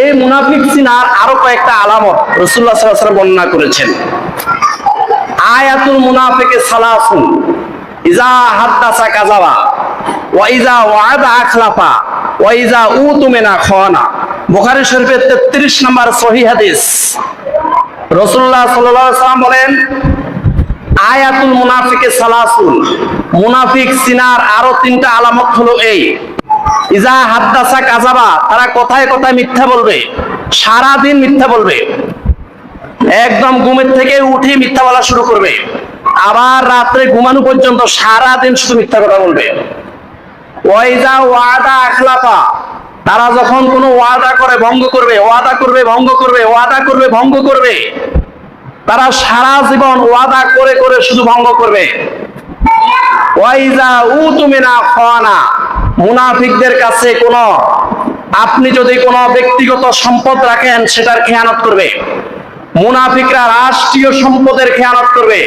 এই মুনাফিক চিনার আরো কয়েকটা আলামত রাসূলুল্লাহ সাল্লাল্লাহু আলাইহি ওয়াসাল্লাম বর্ণনা করেছেন। আয়াতুল মুনাফিকি সালাসুন, ইজা হাদ্দাসা কাযাবা, ওয়া ইজা ওয়া'আদা আখলাফা, ওয়া ইজা উতুমিনা খানা। বুখারী শরীফের 33 নম্বর সহিহ হাদিস। রাসূলুল্লাহ সাল্লাল্লাহু আলাইহি ওয়াসাল্লাম বলেন, আয়াতুল মুনাফিকি সালাসুন, মুনাফিক চিনার আরো তিনটা আলামত হলো এই। ইজা হাদ্দাসা কাযাবা, তারা কথায় কথায় মিথ্যা বলবে, সারা দিন মিথ্যা বলবে, একদম ঘুমের থেকে উঠে মিথ্যা বলা শুরু করবে, আবার রাত্রে ঘুমানো পর্যন্ত সারা দিন শুধু মিথ্যা কথা বলবে। ওয়াইজা ওয়াদা আখলাফা, তারা যখন কোনো ওয়াদা করে ভঙ্গ করবে, ওয়াদা করবে ভঙ্গ করবে, ওয়াদা করবে ভঙ্গ করবে, তারা সারা জীবন ওয়াদা করে করে শুধু ভঙ্গ করবে। ওয়াইজা উতুমিনা খানা, মুনাফিকদের কাছে কোন আপনি যদি কোনো ব্যক্তিগত সম্পদ রাখেন সেটার খেয়ানত করবে। মুনাফিকরা রাষ্ট্রীয় সম্পদের খেয়ানত করবে।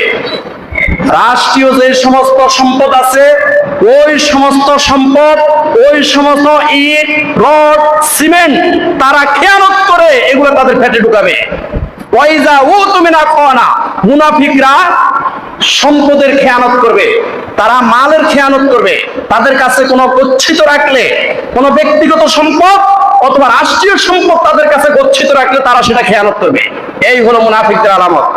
রাষ্ট্রীয় যে সমস্ত সম্পদ আছে, ওই সমস্ত সম্পদ, ওই সমস্ত ইট, রড, সিমেন্ট তারা খেয়ানত করে এগুলো তাদের পেটে ঢুকাবে। ওয়াইজা উতুমিনা খানা, মুনাফিকরা সম্পদের খেয়ানত করবে, তারা মালের খেয়ানত করবে। তাদের কাছে কোনো গচ্ছিত রাখলে, কোনো ব্যক্তিগত সম্পদ অথবা রাষ্ট্রীয় সম্পদ তাদের কাছে গচ্ছিত রাখলে তারা সেটা খেয়ানত করবে। এই হলো মুনাফিকদের আলামত।